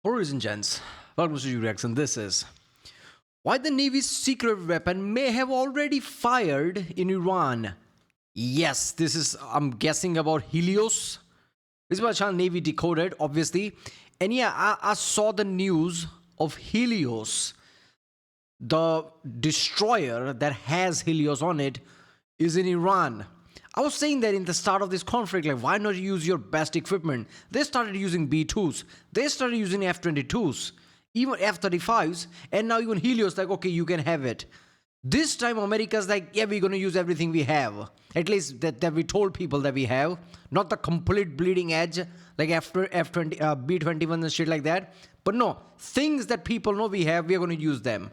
Ladies and gents, welcome to Reaction. This is why the Navy's secret weapon may have already fired in Iran. Yes, this is, I'm guessing, about Helios. This is my channel Navy Decoded, obviously. And yeah, I saw the news of Helios. The destroyer that has Helios on it is in Iran. I was saying that in the start of this conflict, like, why not use your best equipment? They started using B-2s. They started using F-22s, even F-35s, and now even Helios, like, okay, you can have it. This time, America's like, yeah, we're going to use everything we have. At least that we told people that we have. Not the complete bleeding edge, like F-20, B-21 and shit like that. But no, things that people know we have, we are going to use them.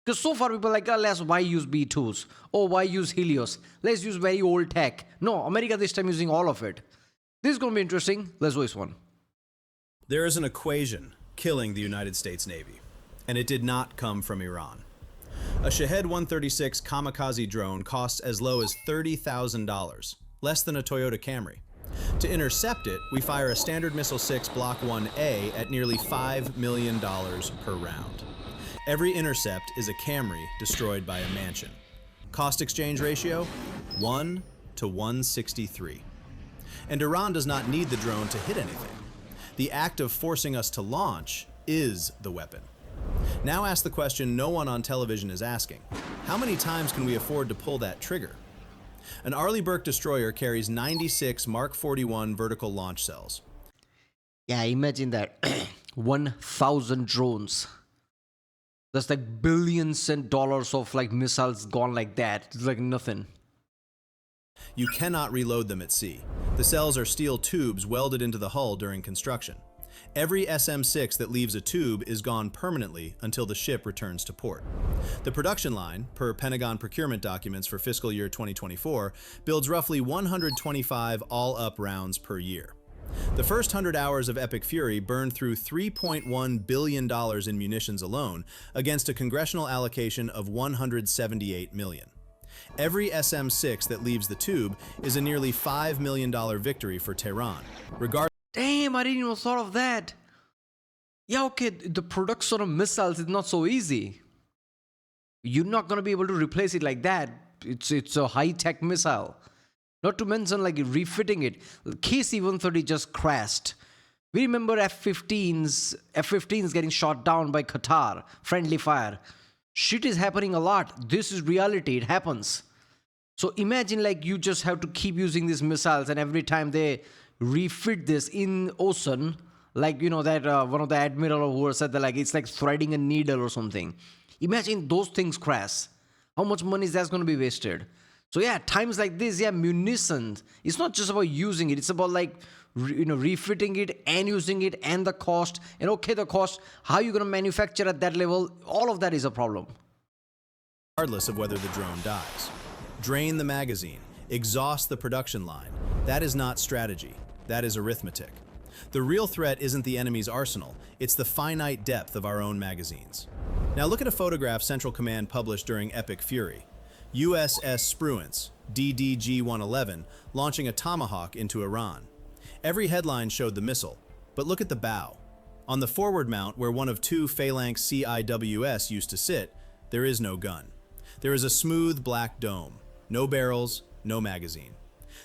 Because so far people are like, oh, why use B-2s? Or why use Helios? Let's use very old tech. No, America this time using all of it. This is going to be interesting. Let's do this one. There is an equation killing the United States Navy, and it did not come from Iran. A Shahed 136 kamikaze drone costs as low as $30,000, less than a Toyota Camry. To intercept it, we fire a Standard Missile 6 Block 1A at nearly $5 million per round. Every intercept is a Camry destroyed by a mansion. Cost exchange ratio, 1 to 163. And Iran does not need the drone to hit anything. The act of forcing us to launch is the weapon. Now ask the question no one on television is asking. How many times can we afford to pull that trigger? An Arleigh Burke destroyer carries 96 Mark 41 vertical launch cells. Yeah, imagine that. 1,000 drones. That's like billions and dollars of like missiles gone like that. It's like nothing. You cannot reload them at sea. The cells are steel tubes welded into the hull during construction. Every SM-6 that leaves a tube is gone permanently until the ship returns to port. The production line, per Pentagon procurement documents for fiscal year 2024, builds roughly 125 all-up rounds per year. The first 100 hours of Epic Fury burned through $3.1 billion in munitions alone against a congressional allocation of $178 million. Every SM-6 that leaves the tube is a nearly $5 million victory for Tehran. Damn, I didn't even thought of that. Yeah, okay, the production of missiles is not so easy. You're not going to be able to replace it like that. It's a high-tech missile. Not to mention like refitting it. KC-130 just crashed. We remember F-15s getting shot down by Qatar, friendly fire. Shit is happening a lot. This is reality, it happens. So imagine like you just have to keep using these missiles, and every time they refit this in ocean, like, you know, that one of the admiral or whoever said that, like, it's like threading a needle or something. Imagine those things crash. How much money is that going to be wasted? So yeah, times like this, yeah, munitions, it's not just about using it, it's about like, refitting it and using it, and the cost, and okay, the cost, how you're going to manufacture at that level, all of that is a problem. Regardless of whether the drone dies. Drain the magazine, exhaust the production line. That is not strategy, that is arithmetic. The real threat isn't the enemy's arsenal, it's the finite depth of our own magazines. Now look at a photograph Central Command published during Epic Fury. USS Spruance, DDG-111, launching a Tomahawk into Iran. Every headline showed the missile, but look at the bow. On the forward mount, where one of two Phalanx CIWS used to sit, there is no gun. There is a smooth black dome, no barrels, no magazine.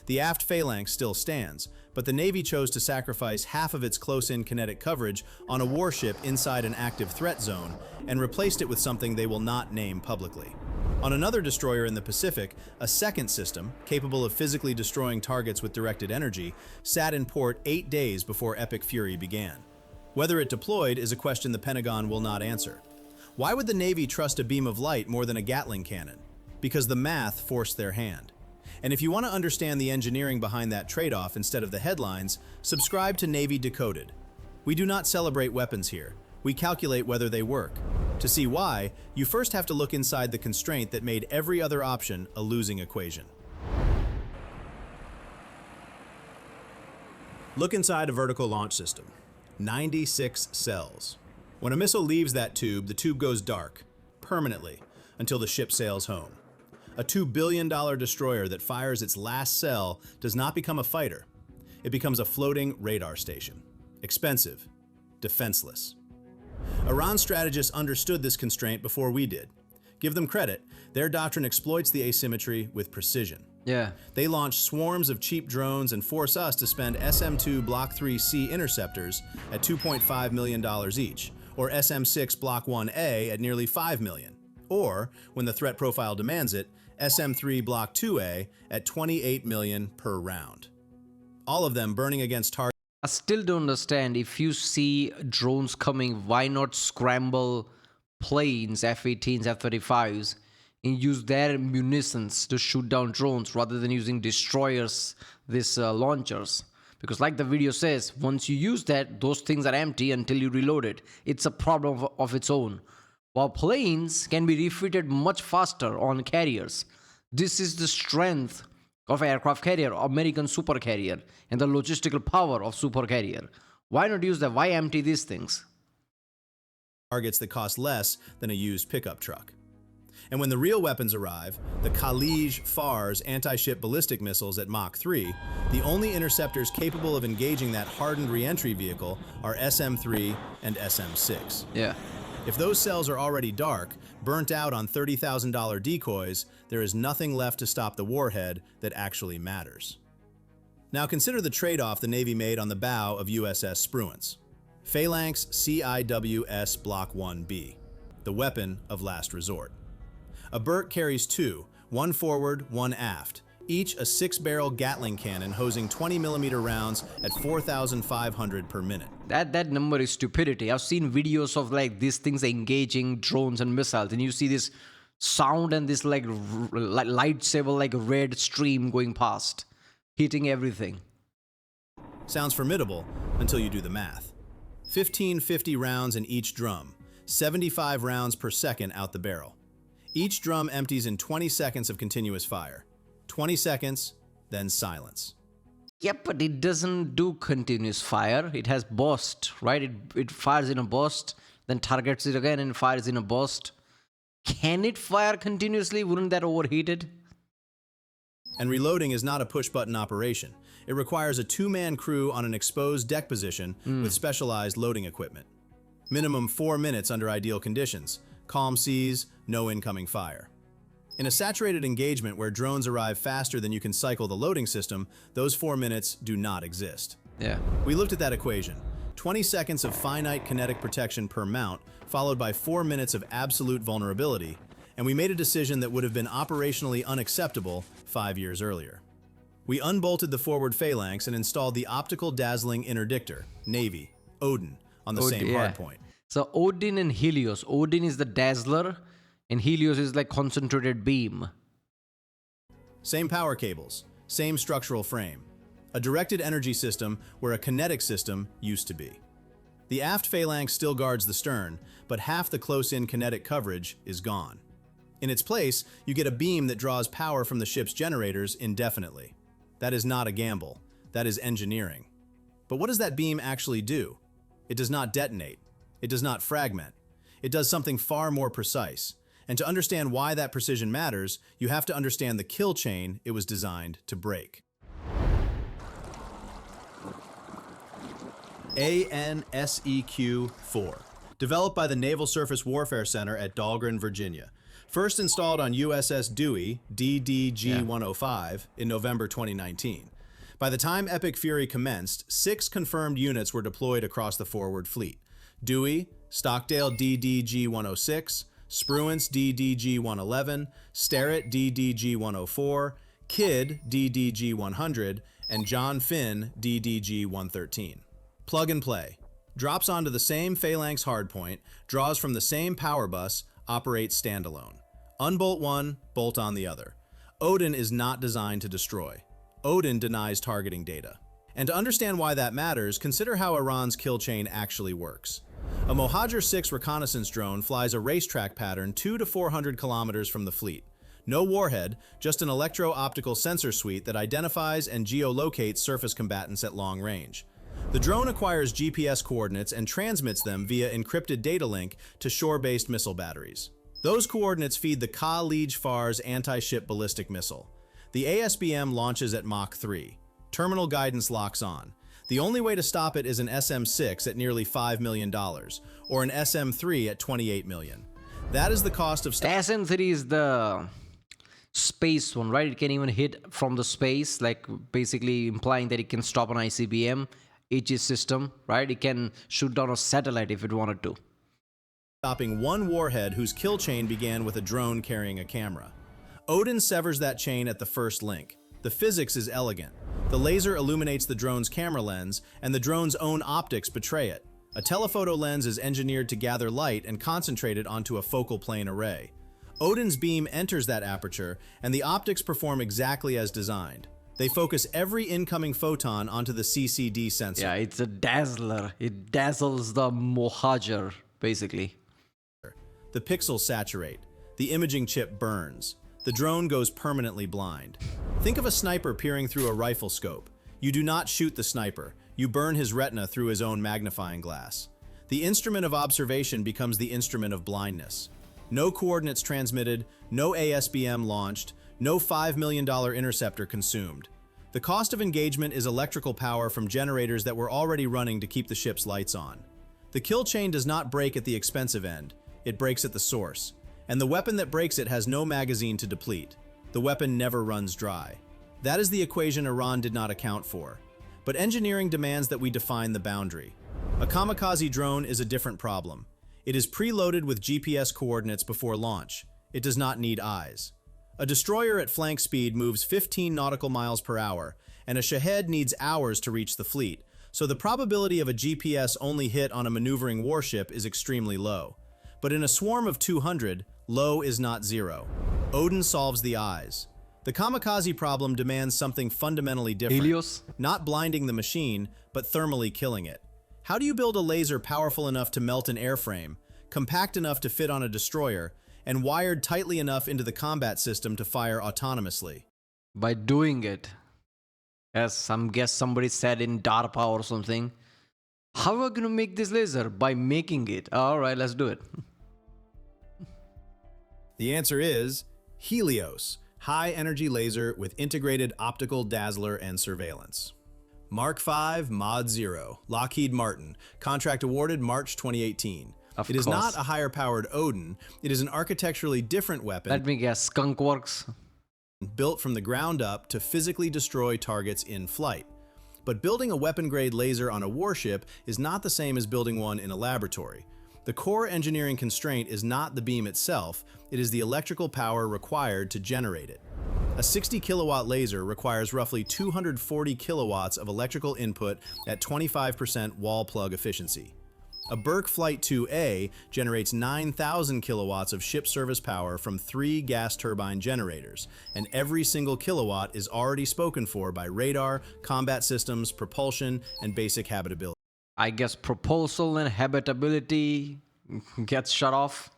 The aft phalanx still stands, but the Navy chose to sacrifice half of its close-in kinetic coverage on a warship inside an active threat zone and replaced it with something they will not name publicly. On another destroyer in the Pacific, a second system, capable of physically destroying targets with directed energy, sat in port 8 days before Epic Fury began. Whether it deployed is a question the Pentagon will not answer. Why would the Navy trust a beam of light more than a Gatling cannon? Because the math forced their hand. And if you want to understand the engineering behind that trade-off instead of the headlines, subscribe to Navy Decoded. We do not celebrate weapons here. We calculate whether they work. To see why, you first have to look inside the constraint that made every other option a losing equation. Look inside a vertical launch system. 96 cells. When a missile leaves that tube, the tube goes dark, permanently, until the ship sails home. A $2 billion destroyer that fires its last cell does not become a fighter. It becomes a floating radar station. Expensive, defenseless. Iran's strategists understood this constraint before we did. Give them credit, their doctrine exploits the asymmetry with precision. Yeah. They launch swarms of cheap drones and force us to spend SM-2 Block 3C interceptors at $2.5 million each, or SM-6 Block 1A at nearly $5 million, or, when the threat profile demands it, SM-3 Block 2A at $28 million per round. All of them burning against targets. I still don't understand, if you see drones coming, why not scramble planes, F-18s, F-35s, and use their munitions to shoot down drones rather than using destroyers, these launchers? Because like the video says, once you use that, those things are empty until you reload it. It's a problem of its own. While planes can be refitted much faster on carriers. This is the strength of aircraft carrier, American supercarrier, and the logistical power of supercarrier. Why not use that? Why empty these things? Targets that cost less than a used pickup truck. And when the real weapons arrive, the Khalij-Fars anti-ship ballistic missiles at Mach 3, the only interceptors capable of engaging that hardened re-entry vehicle are SM-3 and SM-6. Yeah. If those cells are already dark, burnt out on $30,000 decoys, there is nothing left to stop the warhead that actually matters. Now consider the trade-off the Navy made on the bow of USS Spruance. Phalanx CIWS Block 1B, the weapon of last resort. A Burt carries two, one forward, one aft, each a 6-barrel Gatling cannon hosing 20mm rounds at 4,500 per minute. That number is stupidity. I've seen videos of like these things engaging drones and missiles, and you see this sound and this like lightsaber, like a red stream going past, hitting everything. Sounds formidable until you do the math. 1550 rounds in each drum, 75 rounds per second out the barrel. Each drum empties in 20 seconds of continuous fire. 20 seconds, then silence. Yep, but it doesn't do continuous fire. It has burst, right? It fires in a burst, then targets it again and fires in a burst. Can it fire continuously? Wouldn't that overheat it? And reloading is not a push-button operation. It requires a 2-man crew on an exposed deck position with specialized loading equipment. Minimum 4 minutes under ideal conditions. Calm seas, no incoming fire. In a saturated engagement where drones arrive faster than you can cycle the loading system, those 4 minutes do not exist. Yeah. We looked at that equation. 20 seconds of finite kinetic protection per mount, followed by 4 minutes of absolute vulnerability, and we made a decision that would have been operationally unacceptable 5 years earlier. We unbolted the forward phalanx and installed the optical dazzling interdictor, Navy, Odin, on the same hardpoint. So Odin and Helios. Odin is the dazzler, and Helios is like concentrated beam. Same power cables, same structural frame. A directed energy system where a kinetic system used to be. The aft phalanx still guards the stern, but half the close-in kinetic coverage is gone. In its place, you get a beam that draws power from the ship's generators indefinitely. That is not a gamble. That is engineering. But what does that beam actually do? It does not detonate. It does not fragment. It does something far more precise. And to understand why that precision matters, you have to understand the kill chain it was designed to break. ANSEQ-4, developed by the Naval Surface Warfare Center at Dahlgren, Virginia. First installed on USS Dewey, DDG-105, in November 2019. By the time Epic Fury commenced, 6 confirmed units were deployed across the forward fleet. Dewey, Stockdale DDG-106, Spruance DDG-111, Sterrett DDG-104, Kidd DDG-100, and John Finn DDG-113. Plug and play. Drops onto the same phalanx hardpoint, draws from the same power bus, operates standalone. Unbolt one, bolt on the other. Odin is not designed to destroy. Odin denies targeting data. And to understand why that matters, consider how Iran's kill chain actually works. A Mohajer 6 reconnaissance drone flies a racetrack pattern 200 to 400 kilometers from the fleet. No warhead, just an electro-optical sensor suite that identifies and geolocates surface combatants at long range. The drone acquires GPS coordinates and transmits them via encrypted data link to shore-based missile batteries. Those coordinates feed the Khalij-Fars anti-ship ballistic missile. The ASBM launches at Mach 3. Terminal guidance locks on. The only way to stop it is an SM-6 at nearly $5 million, or an SM-3 at $28 million. That is the cost of... The SM-3 is the space one, right? It can even hit from the space, like basically implying that it can stop an ICBM, Aegis system, right? It can shoot down a satellite if it wanted to. Stopping one warhead whose kill chain began with a drone carrying a camera. Odin severs that chain at the first link. The physics is elegant. The laser illuminates the drone's camera lens, and the drone's own optics betray it. A telephoto lens is engineered to gather light and concentrate it onto a focal plane array. Odin's beam enters that aperture, and the optics perform exactly as designed. They focus every incoming photon onto the CCD sensor. Yeah, it's a dazzler. It dazzles the Mohajer, basically. The pixels saturate. The imaging chip burns. The drone goes permanently blind. Think of a sniper peering through a rifle scope. You do not shoot the sniper. You burn his retina through his own magnifying glass. The instrument of observation becomes the instrument of blindness. No coordinates transmitted, no ASBM launched, no $5 million interceptor consumed. The cost of engagement is electrical power from generators that were already running to keep the ship's lights on. The kill chain does not break at the expensive end. It breaks at the source. And the weapon that breaks it has no magazine to deplete. The weapon never runs dry. That is the equation Iran did not account for. But engineering demands that we define the boundary. A kamikaze drone is a different problem. It is preloaded with GPS coordinates before launch. It does not need eyes. A destroyer at flank speed moves 15 nautical miles per hour, and a Shahed needs hours to reach the fleet, so the probability of a GPS-only hit on a maneuvering warship is extremely low. But in a swarm of 200, low is not zero. Odin solves the eyes. The kamikaze problem demands something fundamentally different. Helios? Not blinding the machine, but thermally killing it. How do you build a laser powerful enough to melt an airframe, compact enough to fit on a destroyer, and wired tightly enough into the combat system to fire autonomously? By doing it. As some guess somebody said in DARPA or something. How are we going to make this laser? By making it. Alright, let's do it. The answer is Helios, high-energy laser with integrated optical dazzler and surveillance. Mark V Mod 0, Lockheed Martin, contract awarded March 2018. It is not a higher-powered Odin, it is an architecturally different weapon. Let me guess, Skunk Works? Built from the ground up to physically destroy targets in flight. But building a weapon-grade laser on a warship is not the same as building one in a laboratory. The core engineering constraint is not the beam itself, it is the electrical power required to generate it. A 60 kilowatt laser requires roughly 240 kilowatts of electrical input at 25% wall plug efficiency. A Burke Flight 2A generates 9,000 kilowatts of ship service power from 3 gas turbine generators, and every single kilowatt is already spoken for by radar, combat systems, propulsion, and basic habitability. I guess propulsion and habitability gets shut off.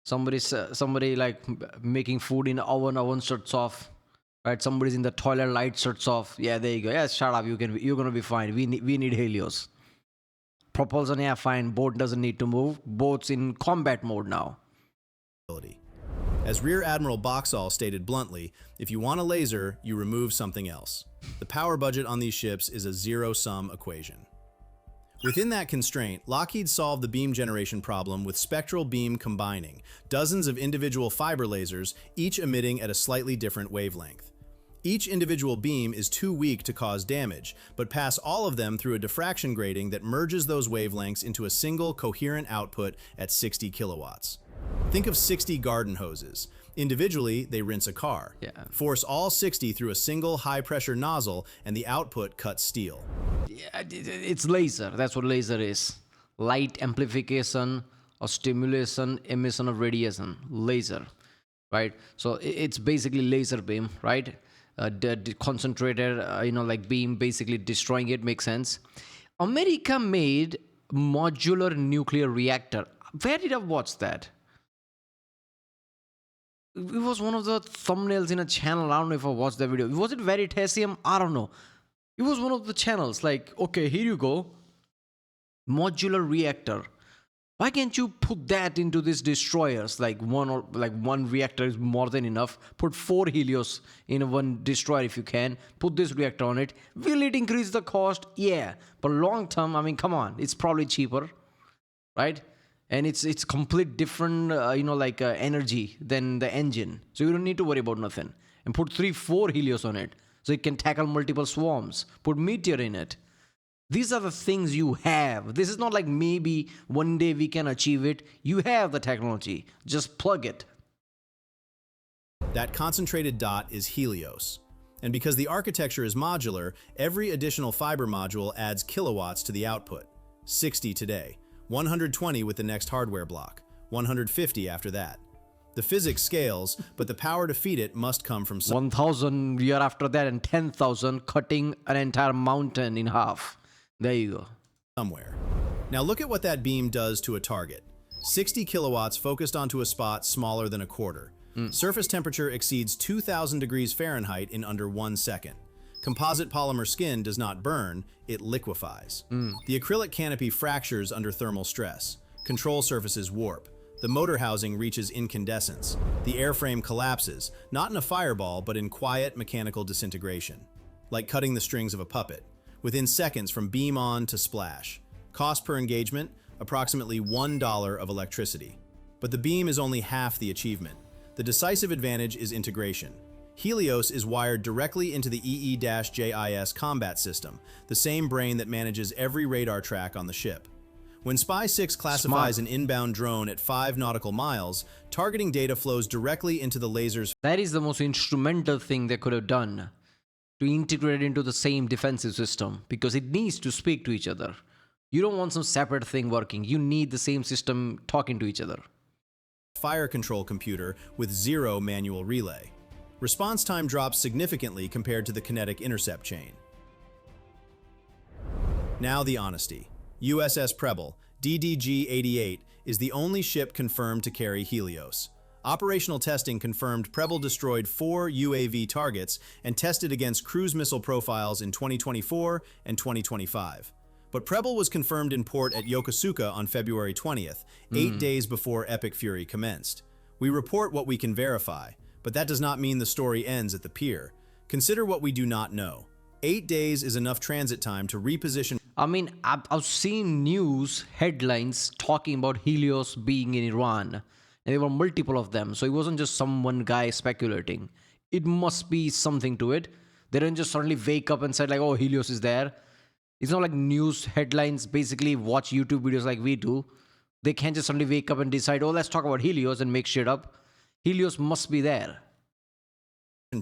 Somebody like making food in oven shuts off. Right? Somebody's in the toilet, light shuts off. Yeah, there you go. Yeah, shut up. You're gonna be fine. We need Helios. Propulsion, yeah, fine. Boat doesn't need to move. Boat's in combat mode now. As Rear Admiral Boxall stated bluntly, if you want a laser, you remove something else. The power budget on these ships is a zero-sum equation. Within that constraint, Lockheed solved the beam generation problem with spectral beam combining, dozens of individual fiber lasers, each emitting at a slightly different wavelength. Each individual beam is too weak to cause damage, but pass all of them through a diffraction grating that merges those wavelengths into a single coherent output at 60 kilowatts. Think of 60 garden hoses. Individually, they rinse a car. Yeah. Force all 60 through a single high-pressure nozzle, and the output cuts steel. Yeah, it's laser. That's what laser is. Light amplification or stimulation, emission of radiation. Laser, right? So it's basically laser beam, right? The concentrated, like beam, basically destroying it. Makes sense. America made modular nuclear reactor. Where did I watch that? It was one of the thumbnails in a channel. I don't know if I watched the video. Was it Veritasium? I don't know. It was one of the channels. Like, okay, here you go. Modular reactor. Why can't you put that into these destroyers? Like one reactor is more than enough. Put 4 Helios in one destroyer if you can. Put this reactor on it. Will it increase the cost? Yeah. But long term, I mean, come on. It's probably cheaper, right? And it's complete different, energy than the engine. So you don't need to worry about nothing. And put 4 Helios on it. So it can tackle multiple swarms. Put meteor in it. These are the things you have. This is not like maybe one day we can achieve it. You have the technology. Just plug it. That concentrated dot is Helios. And because the architecture is modular, every additional fiber module adds kilowatts to the output. 60 today, 120 with the next hardware block, 150 after that. The physics scales, but the power to feed it must come from 1,000 year after that and 10,000, cutting an entire mountain in half. There you go. somewhere. Now look at what that beam does to a target. 60 kilowatts focused onto a spot smaller than a quarter. Surface temperature exceeds 2,000 degrees Fahrenheit in under 1 second. Composite polymer skin does not burn, it liquefies. The acrylic canopy fractures under thermal stress. Control surfaces warp. The motor housing reaches incandescence. The airframe collapses, not in a fireball, but in quiet mechanical disintegration. Like cutting the strings of a puppet. Within seconds from beam on to splash. Cost per engagement, approximately $1 of electricity. But the beam is only half the achievement. The decisive advantage is integration. Helios is wired directly into the EE-JIS combat system, the same brain that manages every radar track on the ship. When Spy-6 classifies an inbound drone at 5 nautical miles, targeting data flows directly into the laser's. That is the most instrumental thing they could have done, to integrate it into the same defensive system, because it needs to speak to each other. You don't want some separate thing working. You need the same system talking to each other. Fire control computer with 0 manual relay. Response time drops significantly compared to the kinetic intercept chain. Now the honesty. USS Preble, DDG-88, is the only ship confirmed to carry Helios. Operational testing confirmed Preble destroyed 4 UAV targets and tested against cruise missile profiles in 2024 and 2025. But Preble was confirmed in port at Yokosuka on February 20th, 8 days before Epic Fury commenced. We report what we can verify, but that does not mean the story ends at the pier. Consider what we do not know. 8 days is enough transit time to reposition. I mean, I've seen news headlines talking about Helios being in Iran, and there were multiple of them, so it wasn't just some one guy speculating. It must be something to it. They didn't just suddenly wake up and said like, oh, Helios is there. It's not like news headlines basically watch YouTube videos like we do. They can't just suddenly wake up and decide, oh, let's talk about Helios and make shit up. Helios must be there.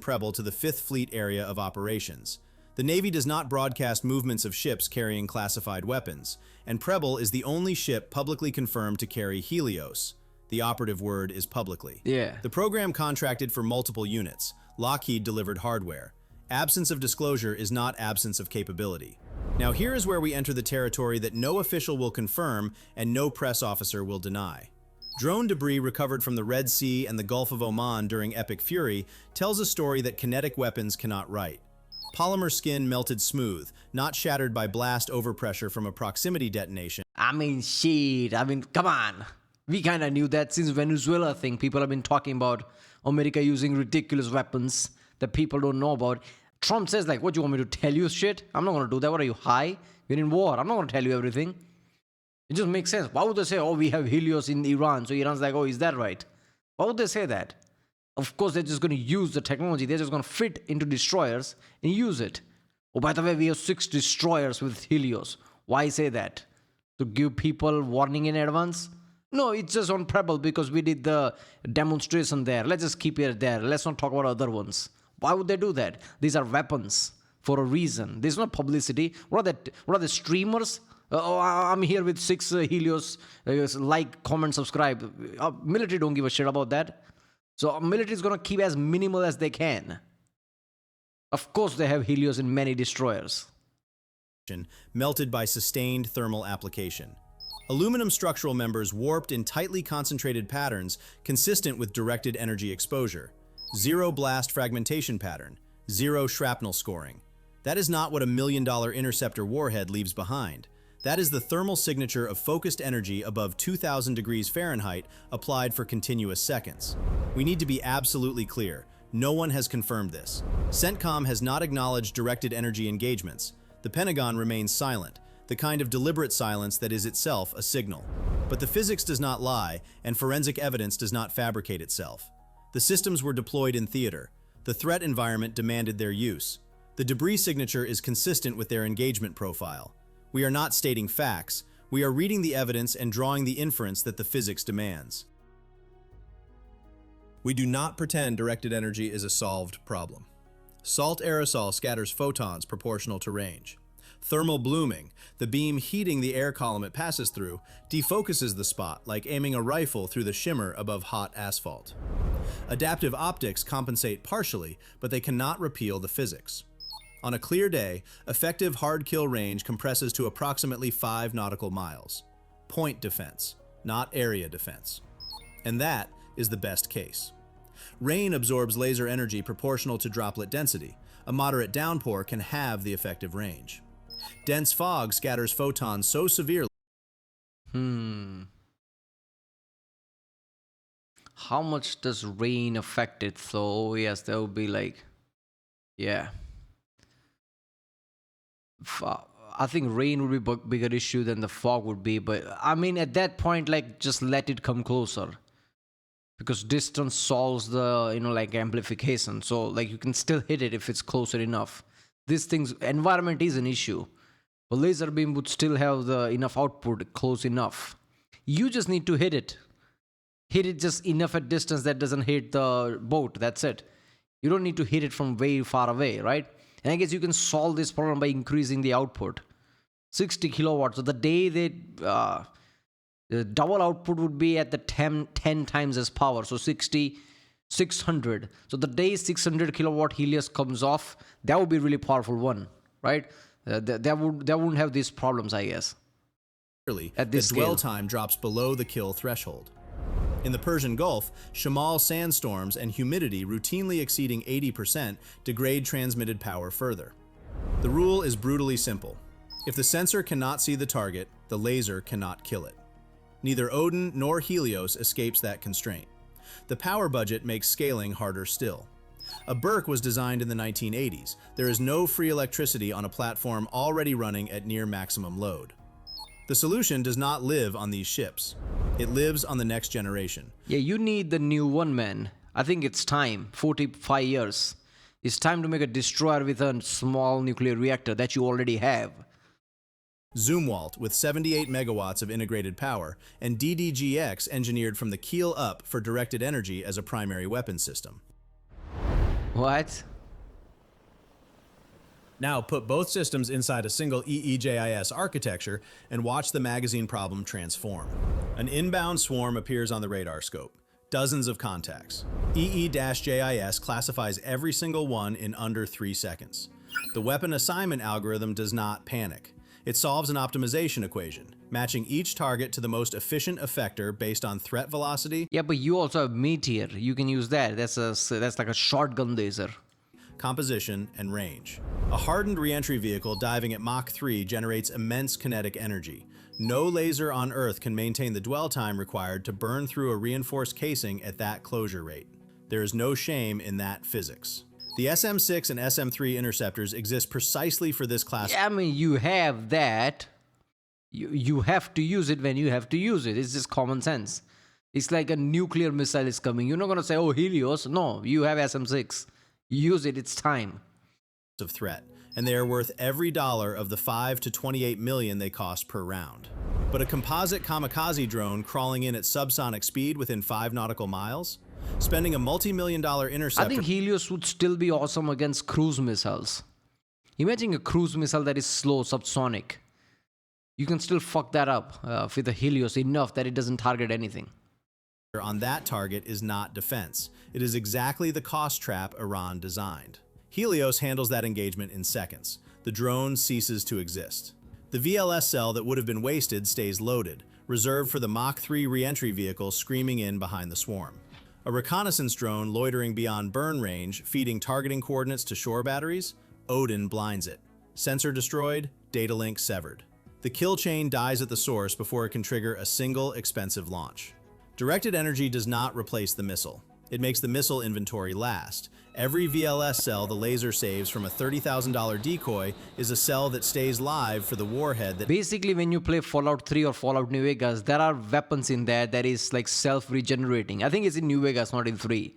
Preble to the 5th Fleet area of operations. The Navy does not broadcast movements of ships carrying classified weapons, and Preble is the only ship publicly confirmed to carry Helios. The operative word is publicly. Yeah. The program contracted for multiple units. Lockheed delivered hardware. Absence of disclosure is not absence of capability. Now here is where we enter the territory that no official will confirm and no press officer will deny. Drone debris recovered from the Red Sea and the Gulf of Oman during Epic Fury tells a story that kinetic weapons cannot write. Polymer skin melted smooth, not shattered by blast overpressure from a proximity detonation. I mean, shit. I mean, come on. We kind of knew that since Venezuela thing. People have been talking about America using ridiculous weapons that people don't know about. Trump says like, what, do you want me to tell you shit? I'm not going to do that. What are you, high? We're in war. I'm not going to tell you everything. It just makes sense. Why would they say, oh, we have Helios in Iran? So Iran's like, oh, is that right? Why would they say that? Of course, they're just going to use the technology. They're just going to fit into destroyers and use it. Oh, by the way, we have 6 destroyers with Helios. Why say that? To give people warning in advance? No, it's just on Preble because we did the demonstration there. Let's just keep it there. Let's not talk about other ones. Why would they do that? These are weapons for a reason. There's no publicity. What are the streamers? Oh, I'm here with 6 Helios. Like, comment, subscribe. Military don't give a shit about that. So military is going to keep as minimal as they can. Of course, they have Helios in many destroyers. Melted by sustained thermal application. Aluminum structural members warped in tightly concentrated patterns consistent with directed energy exposure. 0 blast fragmentation pattern. 0 shrapnel scoring. That is not what a $1 million interceptor warhead leaves behind. That is the thermal signature of focused energy above 2000 degrees Fahrenheit applied for continuous seconds. We need to be absolutely clear. No one has confirmed this. CENTCOM has not acknowledged directed energy engagements. The Pentagon remains silent, the kind of deliberate silence that is itself a signal. But the physics does not lie, and forensic evidence does not fabricate itself. The systems were deployed in theater. The threat environment demanded their use. The debris signature is consistent with their engagement profile. We are not stating facts. We are reading the evidence and drawing the inference that the physics demands. We do not pretend directed energy is a solved problem. Salt aerosol scatters photons proportional to range. Thermal blooming, the beam heating the air column it passes through, defocuses the spot like aiming a rifle through the shimmer above hot asphalt. Adaptive optics compensate partially, but they cannot repeal the physics. On a clear day, effective hard kill range compresses to approximately 5 nautical miles. Point defense, not area defense. And that is the best case. Rain absorbs laser energy proportional to droplet density. A moderate downpour can halve the effective range. Dense fog scatters photons so severely. How much does rain affect it? So yes, that would be like, yeah. I think rain would be a bigger issue than the fog would be, but I mean at that point, like just let it come closer, because distance solves the like amplification. So like you can still hit it if it's closer enough. This thing's environment is an issue, but laser beam would still have the enough output close enough. You just need to hit it just enough at distance that doesn't hit the boat. That's it. You don't need to hit it from way far away, right? And I guess you can solve this problem by increasing the output. 60 kilowatts. So the day the double output would be at the 10 times as power. So 60, 600. So the day 600 kilowatt Helios comes off, that would be a really powerful one, right? That wouldn't have these problems, I guess. At this dwell time drops below the kill threshold. In the Persian Gulf, Shamal sandstorms and humidity routinely exceeding 80% degrade transmitted power further. The rule is brutally simple. If the sensor cannot see the target, the laser cannot kill it. Neither Odin nor Helios escapes that constraint. The power budget makes scaling harder still. A Burke was designed in the 1980s. There is no free electricity on a platform already running at near maximum load. The solution does not live on these ships. It lives on the next generation. Yeah, you need the new one, man. I think it's time. 45 years. It's time to make a destroyer with a small nuclear reactor that you already have. Zumwalt with 78 megawatts of integrated power, and DDGX engineered from the keel up for directed energy as a primary weapon system. What? Now put both systems inside a single EE-JIS architecture and watch the magazine problem transform. An inbound swarm appears on the radar scope. Dozens of contacts. EE-JIS classifies every single one in under 3 seconds. The weapon assignment algorithm does not panic. It solves an optimization equation, matching each target to the most efficient effector based on threat velocity. Yeah, but you also have Meteor. You can use that. That's like a shotgun laser. Composition, and range. A hardened reentry vehicle diving at Mach 3 generates immense kinetic energy. No laser on Earth can maintain the dwell time required to burn through a reinforced casing at that closure rate. There is no shame in that physics. The SM-6 and SM-3 interceptors exist precisely for this class. Yeah, I mean, you have that. You have to use it when you have to use it. It's just common sense. It's like a nuclear missile is coming. You're not going to say, oh, Helios. No, you have SM-6. Use it, it's time. Of threat, and they are worth every dollar of the $5 to $28 million they cost per round. But a composite kamikaze drone crawling in at subsonic speed within 5 nautical miles? Spending a multi-million-dollar interceptor... I think Helios would still be awesome against cruise missiles. Imagine a cruise missile that is slow, subsonic. You can still fuck that up with the Helios enough that it doesn't target anything. On that target is not defense. It is exactly the cost trap Iran designed. Helios handles that engagement in seconds. The drone ceases to exist. The VLS cell that would have been wasted stays loaded, reserved for the Mach 3 reentry vehicle screaming in behind the swarm. A reconnaissance drone loitering beyond burn range, feeding targeting coordinates to shore batteries, Odin blinds it. Sensor destroyed, data link severed. The kill chain dies at the source before it can trigger a single expensive launch. Directed energy does not replace the missile. It makes the missile inventory last. Every VLS cell the laser saves from a $30,000 decoy is a cell that stays live for the warhead that... Basically, when you play Fallout 3 or Fallout New Vegas, there are weapons in there that is like self-regenerating. I think it's in New Vegas, not in 3.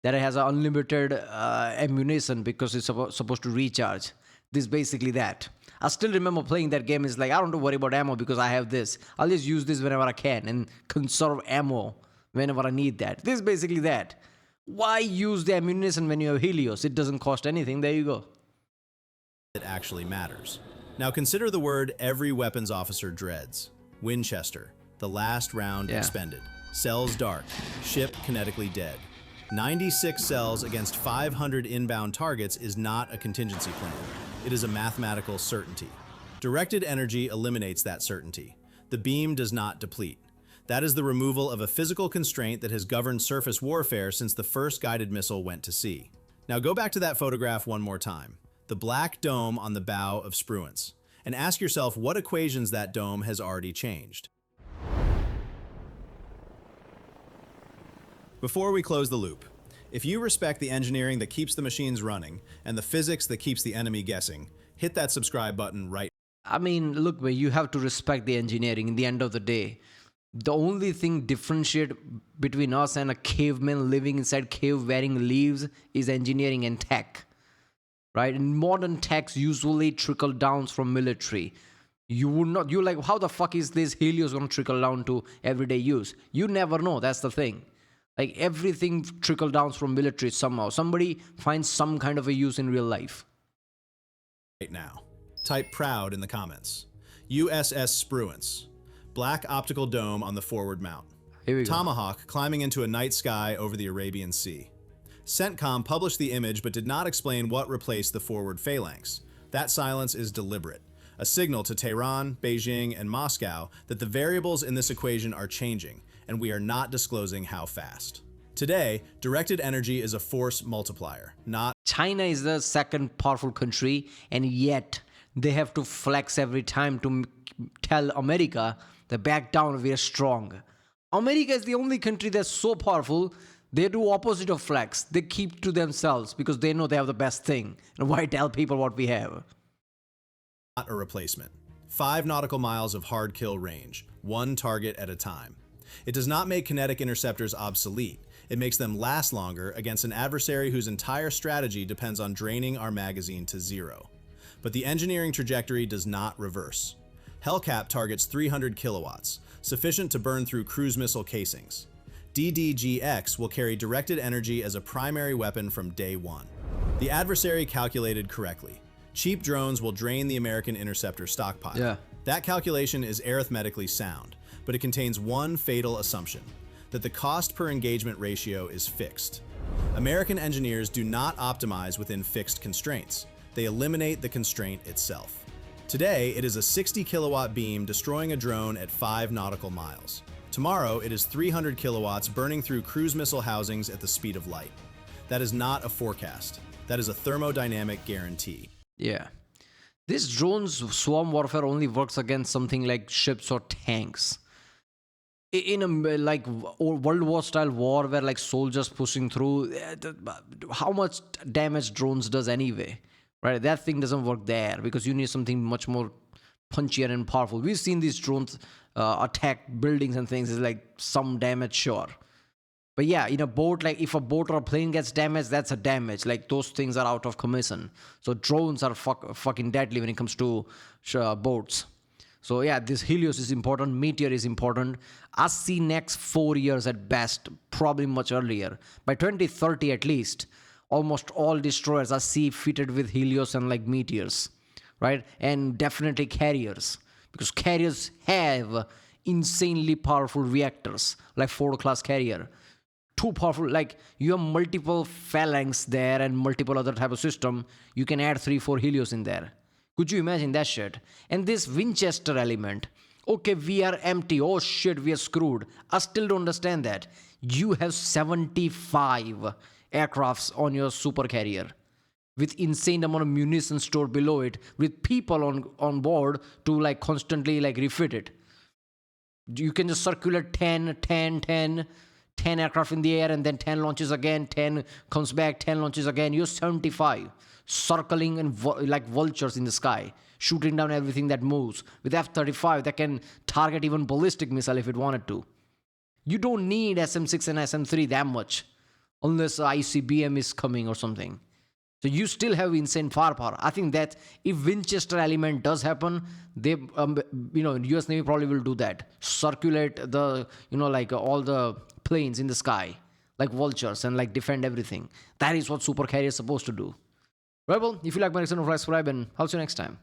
That it has an unlimited ammunition because it's supposed to recharge. This is basically that. I still remember playing that game. It's like, I don't have to worry about ammo because I have this. I'll just use this whenever I can and conserve ammo whenever I need that. This is basically that. Why use the ammunition when you have Helios? It doesn't cost anything. There you go. It actually matters. Now consider the word every weapons officer dreads. Winchester, the last round expended. Cells dark, ship kinetically dead. 96 cells against 500 inbound targets is not a contingency plan. It is a mathematical certainty. Directed energy eliminates that certainty. The beam does not deplete. That is the removal of a physical constraint that has governed surface warfare since the first guided missile went to sea. Now go back to that photograph one more time, the black dome on the bow of Spruance, and ask yourself what equations that dome has already changed. Before we close the loop, if you respect the engineering that keeps the machines running and the physics that keeps the enemy guessing, hit that subscribe button right I mean, look, man, you have to respect the engineering in the end of the day. The only thing differentiate between us and a caveman living inside cave wearing leaves is engineering and tech, right? And modern techs usually trickle down from military. You would not, you're like, how the fuck is this Helios going to trickle down to everyday use? You never know. That's the thing. Like everything trickle down from military somehow. Somebody finds some kind of a use in real life. right now. Type proud in the comments. USS Spruance. Black optical dome on the forward mount. Here we go. Tomahawk climbing into a night sky over the Arabian Sea. CENTCOM published the image but did not explain what replaced the forward phalanx. That silence is deliberate, a signal to Tehran, Beijing, and Moscow that the variables in this equation are changing, and we are not disclosing how fast. Today, directed energy is a force multiplier, not... China is the second powerful country, and yet they have to flex every time to tell America that back down, we are strong. America is the only country that's so powerful, they do opposite of flex. They keep to themselves because they know they have the best thing. And why tell people what we have? Not a replacement. 5 nautical miles of hard kill range, one target at a time. It does not make kinetic interceptors obsolete. It makes them last longer against an adversary whose entire strategy depends on draining our magazine to 0. But the engineering trajectory does not reverse. Hellcat targets 300 kilowatts, sufficient to burn through cruise missile casings. DDG-X will carry directed energy as a primary weapon from day one. The adversary calculated correctly. Cheap drones will drain the American interceptor stockpile. Yeah. That calculation is arithmetically sound, but it contains one fatal assumption, that the cost per engagement ratio is fixed. American engineers do not optimize within fixed constraints. They eliminate the constraint itself. Today, it is a 60 kilowatt beam destroying a drone at 5 nautical miles. Tomorrow, it is 300 kilowatts burning through cruise missile housings at the speed of light. That is not a forecast. That is a thermodynamic guarantee. Yeah. This drones swarm warfare only works against something like ships or tanks. In a like World War style war where like soldiers pushing through, how much damage drones does anyway, right? That thing doesn't work there because you need something much more punchier and powerful. We've seen these drones attack buildings and things. It's like some damage, sure. But yeah, in a boat, like if a boat or a plane gets damaged, that's a damage. Like those things are out of commission. So drones are fucking deadly when it comes to boats. So yeah, this Helios is important. Meteor is important. I see next 4 years at best, probably much earlier. By 2030 at least, almost all destroyers I see fitted with Helios and like meteors, right? And definitely carriers, because carriers have insanely powerful reactors, like Ford-class carrier. Too powerful, like you have multiple phalanx there and multiple other type of system. You can add 3-4 Helios in there. Could you imagine that shit? And this Winchester element, okay, we are empty. Oh shit, we are screwed. I still don't understand that. You have 75 aircrafts on your supercarrier. with insane amount of munition stored below it, with people on board to like constantly like refit it. You can just circulate 10 aircraft in the air, and then 10 launches again, 10 comes back, 10 launches again. You're 75 circling and like vultures in the sky, shooting down everything that moves. With F-35 that can target even ballistic missile if it wanted to. You don't need SM-6 and SM-3 that much unless ICBM is coming or something. So you still have insane firepower. I think that if Winchester element does happen, they, U.S. Navy probably will do that. Circulate the, like all the planes in the sky, like vultures, and like defend everything. That is what supercarrier is supposed to do. Right, well, if you like my reason, subscribe, and I'll see you next time.